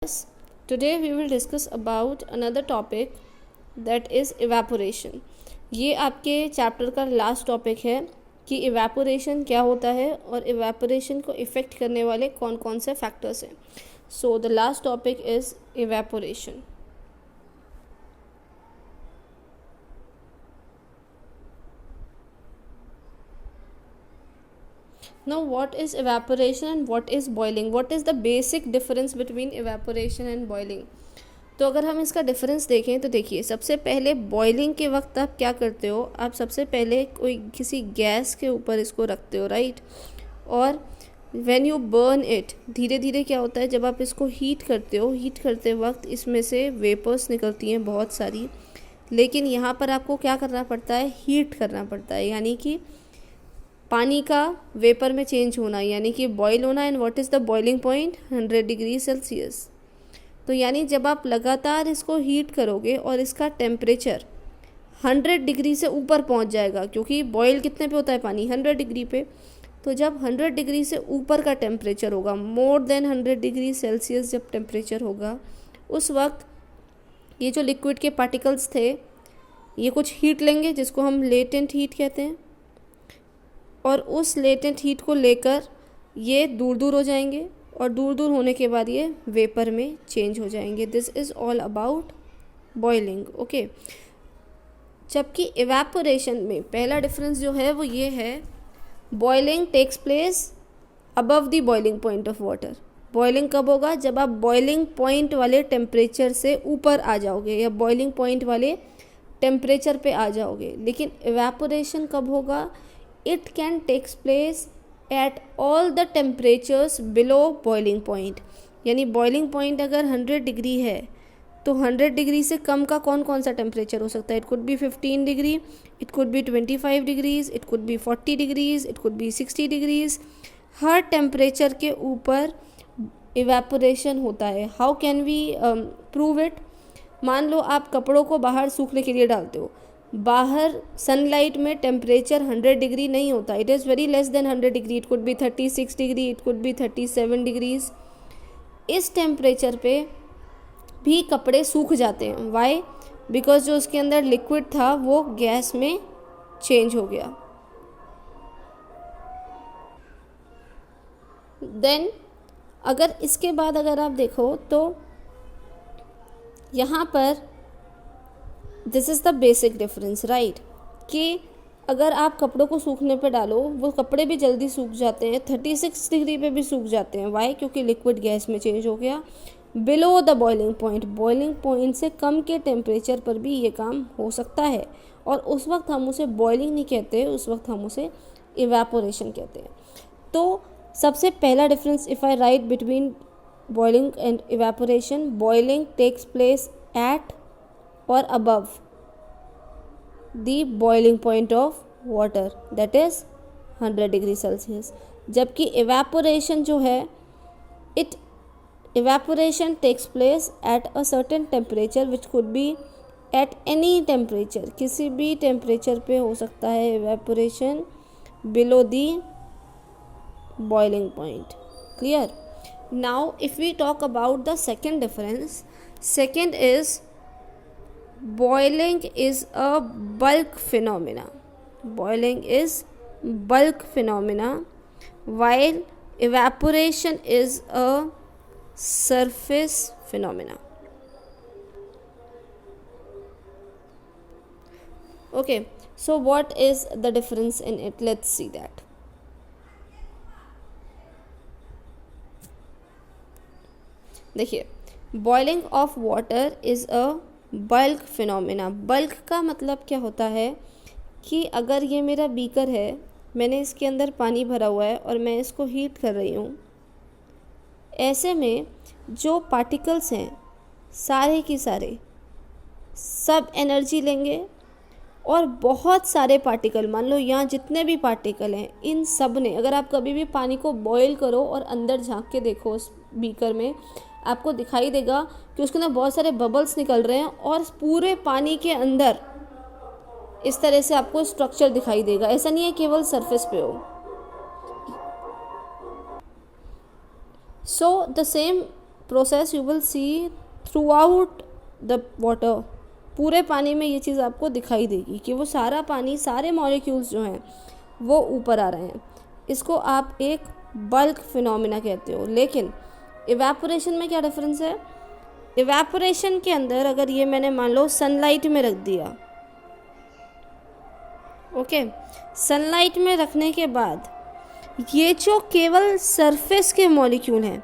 Today we will discuss about another topic that is evaporation. ये आपके chapter का last topic है कि इवेपोरेशन क्या होता है और इवेपोरेशन को इफ़ेक्ट करने वाले कौन कौन से फैक्टर्स हैं. So the last topic is evaporation. Now what is evaporation and what is boiling? What is the basic difference between evaporation and boiling? तो अगर हम इसका डिफरेंस देखें तो देखिए, सबसे पहले बॉइलिंग के वक्त आप क्या करते हो, आप सबसे पहले कोई किसी गैस के ऊपर इसको रखते हो, राइट. और व्हेन यू बर्न इट, धीरे धीरे क्या होता है, जब आप इसको हीट करते हो, हीट करते वक्त इसमें से वेपर्स निकलती हैं बहुत सारी. लेकिन यहाँ पर आपको क्या करना पड़ता है, हीट करना पड़ता है, यानी कि पानी का वेपर में चेंज होना, यानी कि बॉयल होना. And what is the boiling point, 100 degree Celsius. तो यानी जब आप लगातार इसको हीट करोगे और इसका टेम्परेचर 100 डिग्री से ऊपर पहुंच जाएगा, क्योंकि बॉयल कितने पे होता है पानी, 100 डिग्री पे. तो जब 100 डिग्री से ऊपर का टेम्परेचर होगा, मोर देन 100 डिग्री सेल्सियस जब टेम्परेचर होगा, उस वक्त ये जो लिक्विड के पार्टिकल्स थे ये कुछ हीट लेंगे, जिसको हम लेटेंट हीट कहते हैं. और उस लेटेंट हीट को लेकर ये दूर दूर हो जाएंगे और दूर दूर होने के बाद ये वेपर में चेंज हो जाएंगे. This is all about boiling. Okay. जबकि इवेपोरेशन में पहला डिफरेंस जो है वो ये है, boiling takes place above the boiling point of water. Boiling कब होगा, जब आप बॉइलिंग पॉइंट वाले टेम्परेचर से ऊपर आ जाओगे या बॉइलिंग पॉइंट वाले टेम्परेचर पे आ जाओगे. लेकिन इवेपोरेशन कब होगा, it can takes place at all the temperatures below boiling point. यानी बॉइलिंग पॉइंट अगर 100 डिग्री है तो 100 डिग्री से कम का कौन कौन सा टेम्परेचर हो सकता है. It could be 15 degree, it could be 25 degrees, it could be 40 degrees, it could be 60 degrees. हर टेम्परेचर के ऊपर इवेपोरेशन होता है. How can we prove it. मान लो आप कपड़ों को बाहर सूखने के लिए डालते हो, बाहर सनलाइट में टेम्परेचर 100 डिग्री नहीं होता, it is very less than 100 degree. It could B 36 degree, it could B 37 degrees. इस टेम्परेचर पे भी कपड़े सूख जाते हैं. वाई, बिकॉज जो उसके अंदर लिक्विड था वो गैस में चेंज हो गया. देन अगर इसके बाद अगर आप देखो तो यहाँ पर this is the basic difference, right, कि अगर आप कपड़ों को सूखने पे डालो वो कपड़े भी जल्दी सूख जाते हैं, 36 डिग्री पे भी सूख जाते हैं. वाई, क्योंकि लिक्विड गैस में चेंज हो गया. Below the boiling point, boiling point से कम के टेम्परेचर पर भी ये काम हो सकता है. और उस वक्त हम उसे बॉइलिंग नहीं कहते, उस वक्त हम उसे इवेपोरेशन कहते हैं. तो सबसे पहला difference if I write between boiling and evaporation, boiling takes place at or above the boiling point of water, that is 100 degree Celsius. जबकि evaporation जो है, evaporation takes place at a certain temperature which could be at any temperature. किसी भी temperature पे हो सकता है evaporation below the boiling point. Clear? Now if we talk about the second difference, second is boiling is a bulk phenomena. Boiling is bulk phenomena, while evaporation is a surface phenomena. Okay, so what is the difference in it? Let's see that. देखिए, boiling of water is a bulk phenomena. Bulk का मतलब क्या होता है कि अगर ये मेरा बीकर है, मैंने इसके अंदर पानी भरा हुआ है और मैं इसको हीट कर रही हूँ, ऐसे में जो पार्टिकल्स हैं सारे की सारे सब एनर्जी लेंगे. और बहुत सारे पार्टिकल, मान लो यहाँ जितने भी पार्टिकल हैं, इन सब ने, अगर आप कभी भी पानी को बॉईल करो और अंदर झांक के देखो उस बीकर में, आपको दिखाई देगा कि उसके अंदर बहुत सारे बबल्स निकल रहे हैं और पूरे पानी के अंदर इस तरह से आपको स्ट्रक्चर दिखाई देगा. ऐसा नहीं है केवल सरफेस पे हो. So the same process you will see through out the water. पूरे पानी में ये चीज़ आपको दिखाई देगी कि वो सारा पानी, सारे मॉलिक्यूल्स जो हैं वो ऊपर आ रहे हैं। इसको आप एक बल्क फिनोमिना कहते हो। लेकिन इवेपोरेशन में क्या डिफरेंस है? इवेपोरेशन के अंदर अगर ये मैंने मान लो सनलाइट में रख दिया, ओके, सनलाइट में रखने के बाद ये जो केवल सरफेस के मॉलिक्यूल हैं,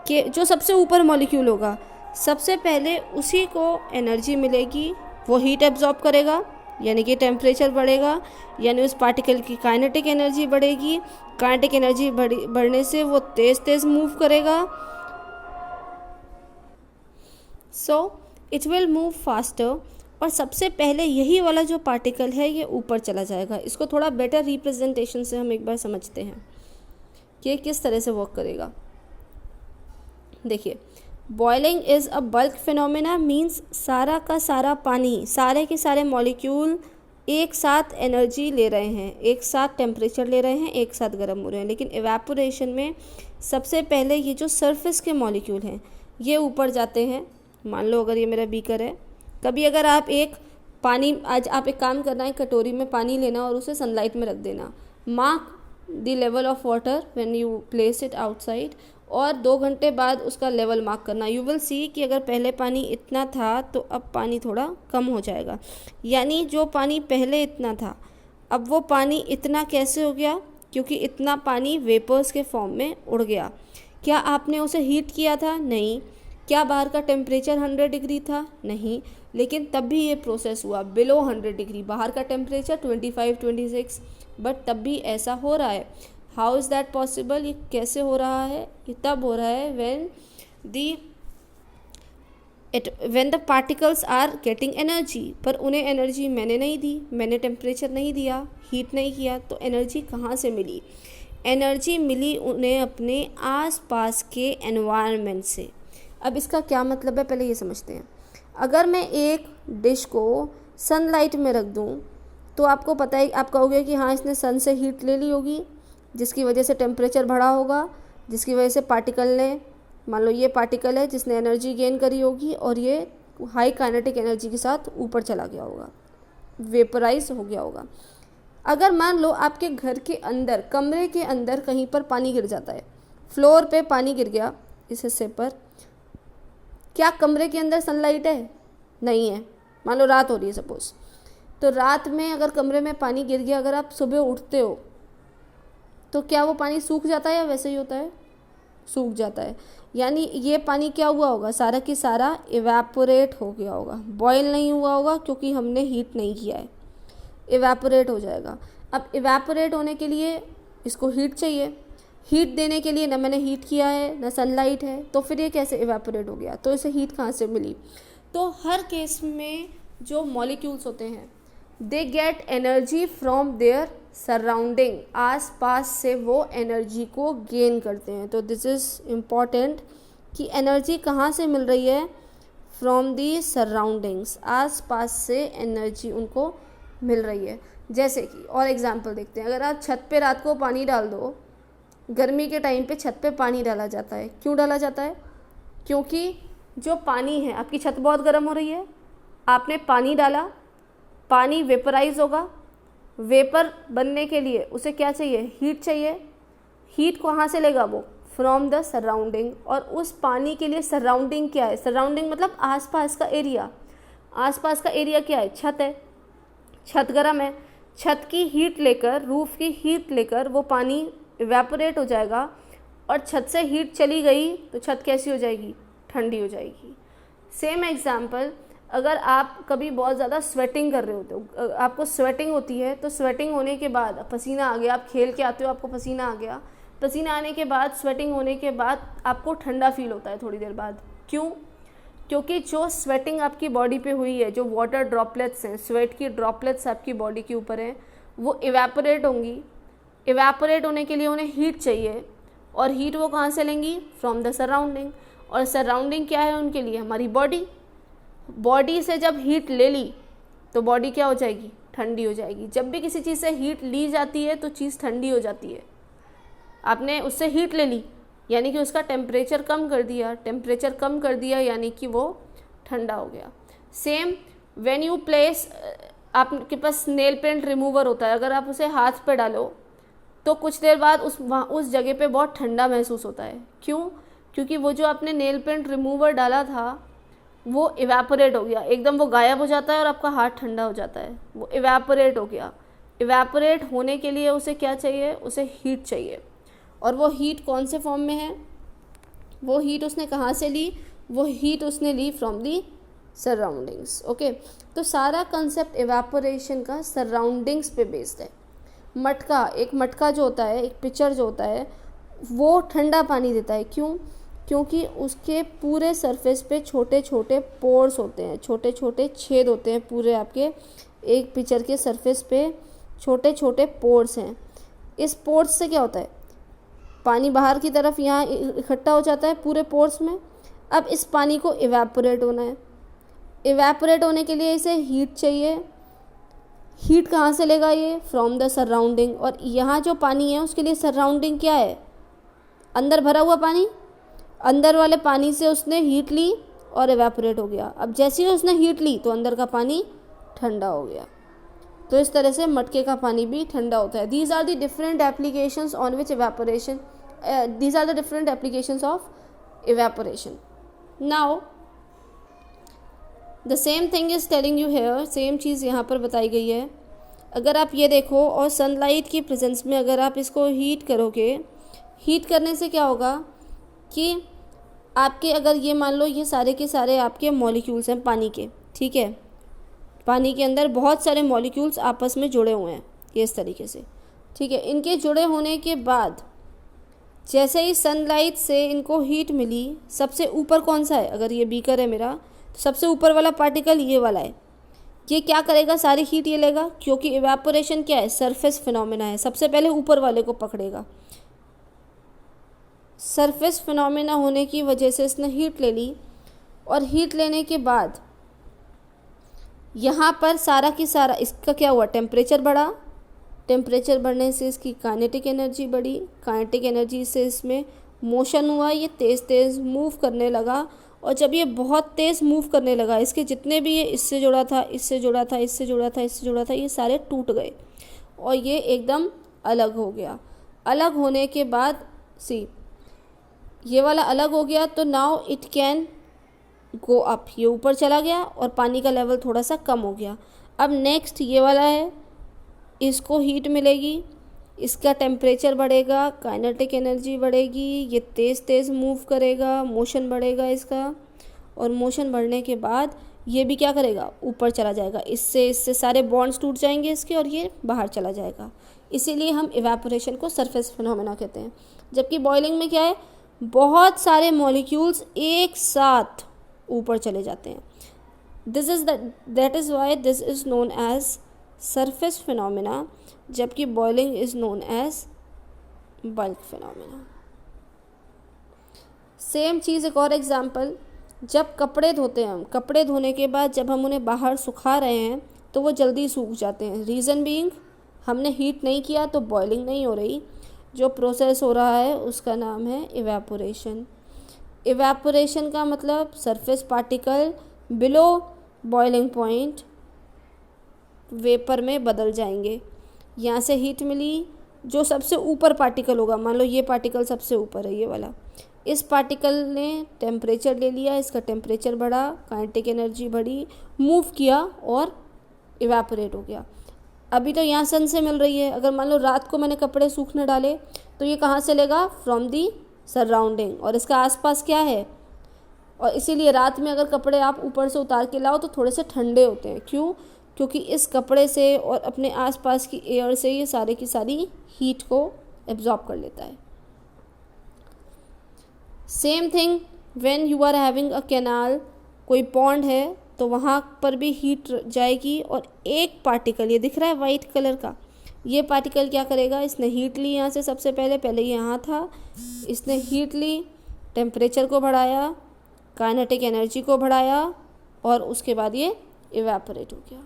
कि जो सबसे ऊपर मॉलिक्यूल होगा, सबसे पहले उसी को एनर्जी मिलेगी, वो हीट एब्जॉर्ब करेगा, यानी कि टेम्परेचर बढ़ेगा, यानी उस पार्टिकल की काइनेटिक एनर्जी बढ़ेगी। काइनेटिक एनर्जी बढ़ने से वो तेज़ तेज़ मूव करेगा, so it will move faster. और सबसे पहले यही वाला जो पार्टिकल है ये ऊपर चला जाएगा। इसको थोड़ा बेटर रिप्रेजेंटेशन से हम एक बार समझते हैं कि किस तरह से वर्क करेगा। देखिए, boiling is a bulk phenomena, means सारा का सारा पानी, सारे के सारे मॉलिक्यूल एक साथ एनर्जी ले रहे हैं, एक साथ टेम्परेचर ले रहे हैं, एक साथ गर्म हो रहे हैं। लेकिन इवेपोरेशन में सबसे पहले ये जो सरफेस के मॉलिक्यूल हैं ये ऊपर जाते हैं। मान लो अगर ये मेरा बीकर है, कभी अगर आप एक पानी, आज आप एक काम करना है, कटोरी में पानी लेना और उसे सनलाइट में रख देना, mark the level of water when you place it outside, और 2 घंटे बाद उसका लेवल मार्क करना। यू विल सी कि अगर पहले पानी इतना था तो अब पानी थोड़ा कम हो जाएगा, यानी जो पानी पहले इतना था अब वो पानी इतना कैसे हो गया? क्योंकि इतना पानी वेपर्स के फॉर्म में उड़ गया। क्या आपने उसे हीट किया था? नहीं। क्या बाहर का टेम्परेचर 100 डिग्री था? नहीं। लेकिन तब भी ये प्रोसेस हुआ बिलो 100 डिग्री, बाहर का टेम्परेचर 25-26, बट तब भी ऐसा हो रहा है। How is that possible? ये कैसे हो रहा है? ये तब हो रहा है when the particles are getting energy, पर उन्हें एनर्जी मैंने नहीं दी, मैंने टेम्परेचर नहीं दिया, हीट नहीं किया, तो एनर्जी कहाँ से मिली? एनर्जी मिली उन्हें अपने आसपास के एनवायरनमेंट से। अब इसका क्या मतलब है, पहले ये समझते हैं। अगर मैं एक डिश को सनलाइट में रख दूँ तो आपको पता है, आप कहोगे कि हाँ इसने सन से हीट ले ली होगी, जिसकी वजह से टेम्परेचर बढ़ा होगा, जिसकी वजह से पार्टिकल ने, मान लो ये पार्टिकल है जिसने एनर्जी गेन करी होगी और ये हाई काइनेटिक एनर्जी के साथ ऊपर चला गया होगा, वेपराइज हो गया होगा। अगर मान लो आपके घर के अंदर, कमरे के अंदर कहीं पर पानी गिर जाता है, फ्लोर पे पानी गिर गया इस हिस्से पर, क्या कमरे के अंदर सनलाइट है? नहीं है। मान लो रात हो रही है सपोज, तो रात में अगर कमरे में पानी गिर गया, अगर आप सुबह उठते हो तो क्या वो पानी सूख जाता है या वैसे ही होता है? सूख जाता है। यानी ये पानी क्या हुआ होगा? सारा की सारा इवेपोरेट हो गया होगा, बॉयल नहीं हुआ होगा क्योंकि हमने हीट नहीं किया है, इवेपोरेट हो जाएगा। अब इवेपोरेट होने के लिए इसको हीट चाहिए, हीट देने के लिए ना मैंने हीट किया है ना सनलाइट है, तो फिर ये कैसे इवेपोरेट हो गया? तो इसे हीट कहाँ से मिली? तो हर केस में जो मॉलिक्यूल्स होते हैं they get energy from their surrounding, आस पास से वो एनर्जी को गेन करते हैं। तो दिस इज़ इम्पॉर्टेंट कि एनर्जी कहाँ से मिल रही है? फ्रॉम दी सराउंडिंग्स, आस पास से एनर्जी उनको मिल रही है। जैसे कि और एग्जांपल देखते हैं, अगर आप छत पे रात को पानी डाल दो, गर्मी के टाइम पे छत पे पानी डाला जाता है, क्यों डाला जाता है? क्योंकि जो पानी है, आपकी छत बहुत गर्म हो रही है, आपने पानी डाला, पानी वेपराइज होगा, वेपर बनने के लिए उसे क्या चाहिए? हीट चाहिए। हीट कहाँ से लेगा वो? From the surrounding. और उस पानी के लिए सराउंडिंग क्या है? सराउंडिंग मतलब आसपास का एरिया। आसपास का एरिया क्या है? छत है, छत गर्म है, छत की हीट लेकर, रूफ की हीट लेकर वो पानी इवेपोरेट हो जाएगा, और छत से हीट चली गई तो छत कैसी हो जाएगी? ठंडी हो जाएगी। सेम एग्जाम्पल, अगर आप कभी बहुत ज़्यादा स्वेटिंग कर रहे होते हो, आपको स्वेटिंग होती है, तो स्वेटिंग होने के बाद पसीना आ गया, आप खेल के आते हो, आपको पसीना आ गया, पसीना आने के बाद, स्वेटिंग होने के बाद आपको ठंडा फील होता है थोड़ी देर बाद। क्यों? क्योंकि जो स्वेटिंग आपकी बॉडी पे हुई है, जो वाटर ड्रॉपलेट्स हैं, स्वेट की ड्रॉपलेट्स आपकी बॉडी के ऊपर हैं, वो इवेपोरेट होंगी। इवेपोरेट होने के लिए उन्हें हीट चाहिए, और हीट वो कहाँ से लेंगी? From the surrounding. और सराउंडिंग क्या है उनके लिए? हमारी बॉडी। बॉडी से जब हीट ले ली तो बॉडी क्या हो जाएगी? ठंडी हो जाएगी। जब भी किसी चीज़ से हीट ली जाती है तो चीज़ ठंडी हो जाती है। आपने उससे हीट ले ली यानी कि उसका टेम्परेचर कम कर दिया, टेम्परेचर कम कर दिया यानी कि वो ठंडा हो गया। सेम व्हेन यू प्लेस, आपके पास नेल पेंट रिमूवर होता है, अगर आप उसे हाथ पे डालो तो कुछ देर बाद उस जगह पे बहुत ठंडा महसूस होता है। क्यों? क्योंकि वो जो आपने नेल पेंट रिमूवर डाला था वो इवेपोरेट हो गया, एकदम वो गायब हो जाता है और आपका हाथ ठंडा हो जाता है, वो इवेपोरेट हो गया। इवेपोरेट होने के लिए उसे क्या चाहिए? उसे हीट चाहिए। और वो हीट कौन से फॉर्म में है? वो हीट उसने कहाँ से ली? वो हीट उसने ली फ्रॉम दी सराउंडिंग्स। ओके, तो सारा कंसेप्ट इवेपोरेशन का सराउंडिंग्स पे बेस्ड है। एक मटका जो होता है, एक पिक्चर जो होता है, वो ठंडा पानी देता है। क्यों? क्योंकि उसके पूरे सरफेस पे छोटे छोटे पोर्स होते हैं, छोटे छोटे छेद होते हैं। पूरे आपके एक पिक्चर के सरफेस पे छोटे छोटे पोर्स हैं। इस पोर्स से क्या होता है? पानी बाहर की तरफ यहाँ इकट्ठा हो जाता है पूरे पोर्स में। अब इस पानी को इवेपोरेट होना है। इवेपोरेट होने के लिए इसे हीट चाहिए। हीट कहाँ से लेगा? ये फ्रॉम द सराउंडिंग। और यहाँ जो पानी है उसके लिए सराउंडिंग क्या है? अंदर भरा हुआ पानी। अंदर वाले पानी से उसने हीट ली और इवेपोरेट हो गया। अब जैसे ही उसने हीट ली तो अंदर का पानी ठंडा हो गया। तो इस तरह से मटके का पानी भी ठंडा होता है। These are the different applications on which evaporation, these are the different applications of evaporation. Now the same thing is telling you here, same चीज़ यहाँ पर बताई गई है। अगर आप ये देखो और सनलाइट की प्रेजेंस में अगर आप इसको हीट करोगे, हीट करने से क्या होगा कि आपके, अगर ये मान लो ये सारे के सारे आपके मॉलिक्यूल्स हैं पानी के, ठीक है, पानी के अंदर बहुत सारे मॉलिक्यूल्स आपस में जुड़े हुए हैं ये इस तरीके से, ठीक है। इनके जुड़े होने के बाद जैसे ही सनलाइट से इनको हीट मिली, सबसे ऊपर कौन सा है? अगर ये बीकर है मेरा, तो सबसे ऊपर वाला पार्टिकल ये वाला है। ये क्या करेगा? सारी हीट ये लेगा, क्योंकि इवेपोरेशन क्या है? सरफेस फिनोमेना है। सबसे पहले ऊपर वाले को पकड़ेगा। सरफेस फिनोमेना होने की वजह से इसने हीट ले ली, और हीट लेने के बाद यहाँ पर सारा की सारा इसका क्या हुआ? टेम्परेचर बढ़ा। टेम्परेचर बढ़ने से इसकी काइनेटिक एनर्जी बढ़ी। काइनेटिक एनर्जी से इसमें मोशन हुआ, ये तेज़ तेज़ मूव करने लगा। और जब ये बहुत तेज़ मूव करने लगा, इसके जितने भी ये इससे जुड़ा था, इससे जुड़ा था, इससे जुड़ा था, इससे जुड़ा था, ये सारे टूट गए और ये एकदम अलग हो गया। अलग होने के बाद ये वाला अलग हो गया, तो now it can go up, ये ऊपर चला गया और पानी का लेवल थोड़ा सा कम हो गया। अब नेक्स्ट ये वाला है, इसको हीट मिलेगी, इसका टेम्परेचर बढ़ेगा, काइनेटिक एनर्जी बढ़ेगी, ये तेज़ तेज़ मूव करेगा, मोशन बढ़ेगा इसका, और मोशन बढ़ने के बाद ये भी क्या करेगा? ऊपर चला जाएगा। इससे सारे बॉन्ड्स टूट जाएंगे इसके और ये बाहर चला जाएगा। इसीलिए हम इवेपोरेशन को सरफेस फिनोमेना कहते हैं। जबकि बॉइलिंग में क्या है? बहुत सारे मॉलिक्यूल्स एक साथ ऊपर चले जाते हैं। That is why this is known as surface phenomena, जबकि boiling is known as bulk phenomena. Same चीज़, एक और एग्जांपल, जब कपड़े धोते हैं हम, कपड़े धोने के बाद जब हम उन्हें बाहर सुखा रहे हैं तो वो जल्दी सूख जाते हैं। रीज़न बीइंग, हमने हीट नहीं किया तो बॉइलिंग नहीं हो रही। जो प्रोसेस हो रहा है उसका नाम है इवेपोरेशन। इवेपोरेशन का मतलब surface particle below boiling point vapour में बदल जाएंगे। यहाँ से हीट मिली, जो सबसे ऊपर पार्टिकल होगा, मान लो ये पार्टिकल सबसे ऊपर है, ये वाला, इस पार्टिकल ने टेम्परेचर ले लिया, इसका टेम्परेचर बढ़ा, काइनेटिक एनर्जी बढ़ी, मूव किया और इवेपोरेट हो गया। अभी तो यहाँ सन से मिल रही है। अगर मान लो रात को मैंने कपड़े सूखने डाले तो ये कहाँ से लेगा? फ्रॉम दी सराउंडिंग, और इसका आसपास क्या है? और इसीलिए रात में अगर कपड़े आप ऊपर से उतार के लाओ तो थोड़े से ठंडे होते हैं। क्यों? क्योंकि इस कपड़े से और अपने आसपास की एयर से ये सारे की सारी हीट को एब्जॉर्ब कर लेता है। Same thing when you are having a canal, कोई पॉन्ड है तो वहाँ पर भी हीट जाएगी, और एक पार्टिकल, ये दिख रहा है वाइट कलर का, ये पार्टिकल क्या करेगा? इसने हीट ली यहाँ से, सबसे पहले यहाँ था, इसने हीट ली, टेम्परेचर को बढ़ाया, काइनेटिक एनर्जी को बढ़ाया, और उसके बाद ये इवेपोरेट हो गया।